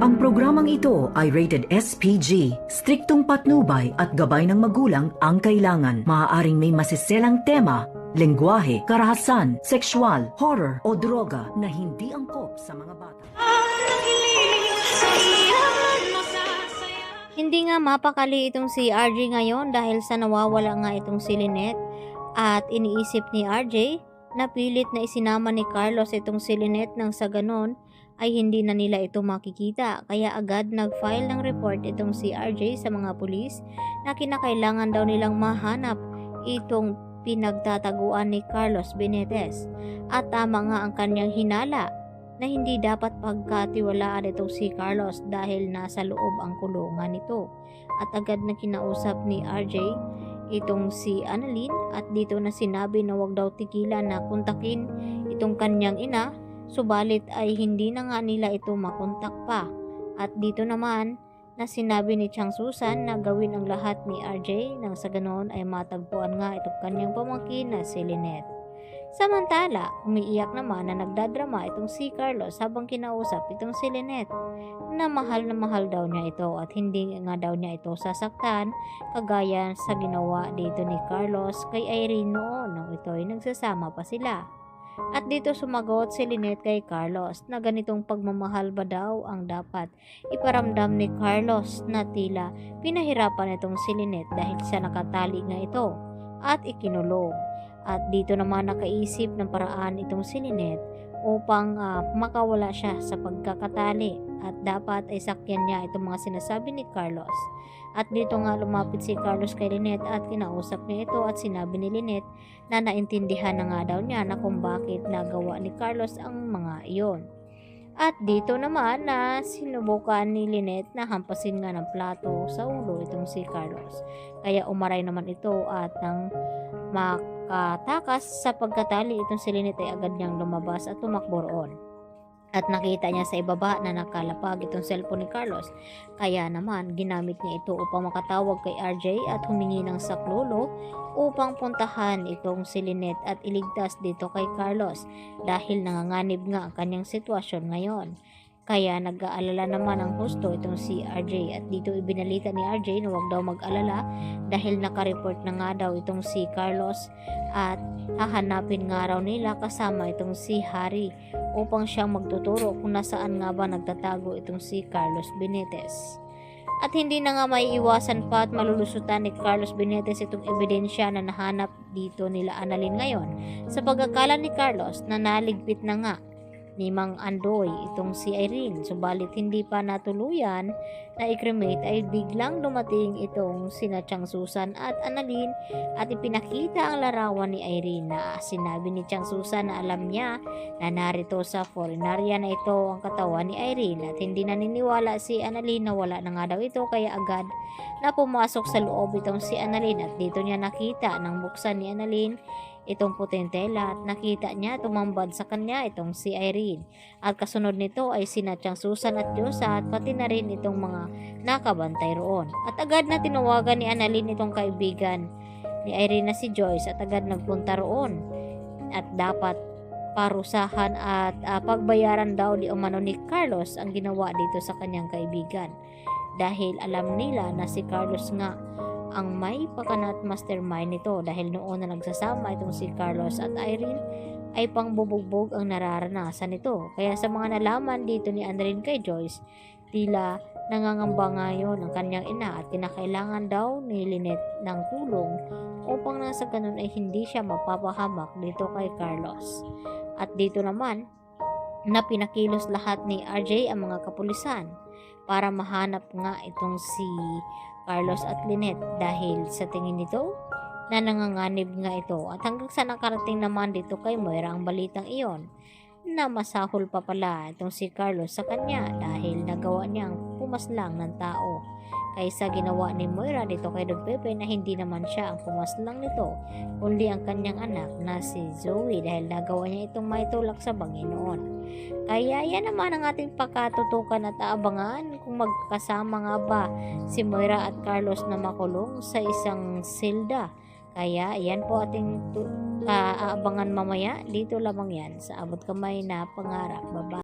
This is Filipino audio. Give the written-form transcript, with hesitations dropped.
Ang programang ito ay rated SPG. Striktong patnubay at gabay ng magulang ang kailangan. Maaaring may masiselang tema, lengguwahe, karahasan, sexual, horror o droga na hindi angkop sa mga bata. Hindi nga mapakali itong si RJ ngayon dahil sa nawawala nga itong si Lynette at iniisip ni RJ na pilit na isinama ni Carlos itong si Lynette nang sa ganon ay hindi na nila ito makikita. Kaya agad nag-file ng report itong si RJ sa mga pulis na kinakailangan daw nilang mahanap itong pinagtataguan ni Carlos Benitez. At tama nga ang kanyang hinala na hindi dapat pagkatiwalaan itong si Carlos dahil nasa loob ang kulungan nito. At agad na kinausap ni RJ itong si Annalyn at dito na sinabi na wag daw tigilan na kontakin itong kanyang ina, subalit ay hindi na nga nila ito makontak pa. At dito naman na sinabi ni Chang Susan na gawin ang lahat ni RJ nang sa ganon ay matagpuan nga itong kanyang pamangkin na si Lynette. Samantala, umiiyak naman na nagdadrama itong si Carlos habang kinausap itong si Lynette na mahal daw niya ito at hindi nga daw niya ito sasaktan kagaya sa ginawa dito ni Carlos kay Irene noon nang ito ay nagsasama pa sila. At dito sumagot si Lynette kay Carlos na ganitong pagmamahal ba daw ang dapat iparamdam ni Carlos na tila pinahirapan itong si Lynette dahil sa nakatali nga ito at ikinulong. At dito naman nakaisip ng paraan itong si Lynette upang makawala siya sa pagkakatali at dapat ay sakyan niya itong mga sinasabi ni Carlos. At dito nga lumapit si Carlos kay Lynette at kinausap niya ito at sinabi ni Lynette na naintindihan na nga daw niya na kung bakit nagawa ni Carlos ang mga iyon. At dito naman na sinubukan ni Lynette na hampasin nga ng plato sa ulo itong si Carlos. Kaya umaray naman ito at nang makatakas sa pagkatali itong si Lynette ay agad niyang lumabas at tumakbo roon. At nakita niya sa ibaba na nakalapag itong cellphone ni Carlos. Kaya naman ginamit niya ito upang makatawag kay RJ at humingi ng saklolo upang puntahan itong si Lynette at iligtas dito kay Carlos dahil nanganganib nga ang kanyang sitwasyon ngayon. Kaya nag-aalala naman ang husto itong si RJ at dito ibinalita ni RJ na huwag daw mag-alala dahil nakareport na nga daw itong si Carlos at hahanapin nga raw nila kasama itong si Harry upang siyang magtuturo kung nasaan nga ba nagtatago itong si Carlos Benitez. At hindi na nga maiiwasan pa at malulusutan ni Carlos Benitez itong ebidensya na nahanap dito nila Annalyn ngayon sa pagkakala ni Carlos na naligpit na nga ni Mang Andoy itong si Irene. Subalit hindi pa natuluyan na i-cremate ay biglang dumating itong sina Chang Susan at Annalyn at ipinakita ang larawan ni Irene na sinabi ni Chang Susan na alam niya na narito sa foreignaria na ito ang katawan ni Irene at hindi naniniwala si Annalyn na wala na nga daw ito kaya agad na pumasok sa loob itong si Annalyn at dito niya nakita nang buksan ni Annalyn itong puting tela at nakita niya tumambad sa kanya itong si Irene. At kasunod nito ay sina Chang Susan at Diyosa at pati na rin itong mga nakabantay roon. At agad na tinawagan ni Annalyn itong kaibigan ni Irene na si Joyce at agad nagpunta roon. At dapat parusahan at pagbayaran daw di umano ni Carlos ang ginawa dito sa kanyang kaibigan. Dahil alam nila na si Carlos nga ang may pakanat mastermind nito dahil noon na nagsasama itong si Carlos at Irene ay pangbubugbog ang nararanasan nito. Kaya sa mga nalaman dito ni Annalyn kay Joyce, tila nangangamba ngayon ang kanyang ina at kinakailangan daw ni Lynette ng tulong upang nasa ganun ay hindi siya mapapahamak dito kay Carlos. At dito naman na pinakilos lahat ni RJ ang mga kapulisan para mahanap nga itong si Carlos at Lynette dahil sa tingin nito na nanganganib nga ito at hanggang sa nakarating naman dito kay Moira ang balitang iyon na masahol pa pala itong si Carlos sa kanya dahil nagawa niyang pumaslang ng tao kaysa ginawa ni Moira dito kay Don Pepe na hindi naman siya ang pumaslang nito kundi ang kanyang anak na si Zoe dahil nagawa niya itong maitulak sa Panginoon. Kaya yan naman ang ating pagkatutukan at aabangan kung magkasama nga ba si Moira at Carlos na makulong sa isang silda. Kaya yan po ating aabangan mamaya dito lamang yan sa Abot Kamay na Pangarap. Bye-bye.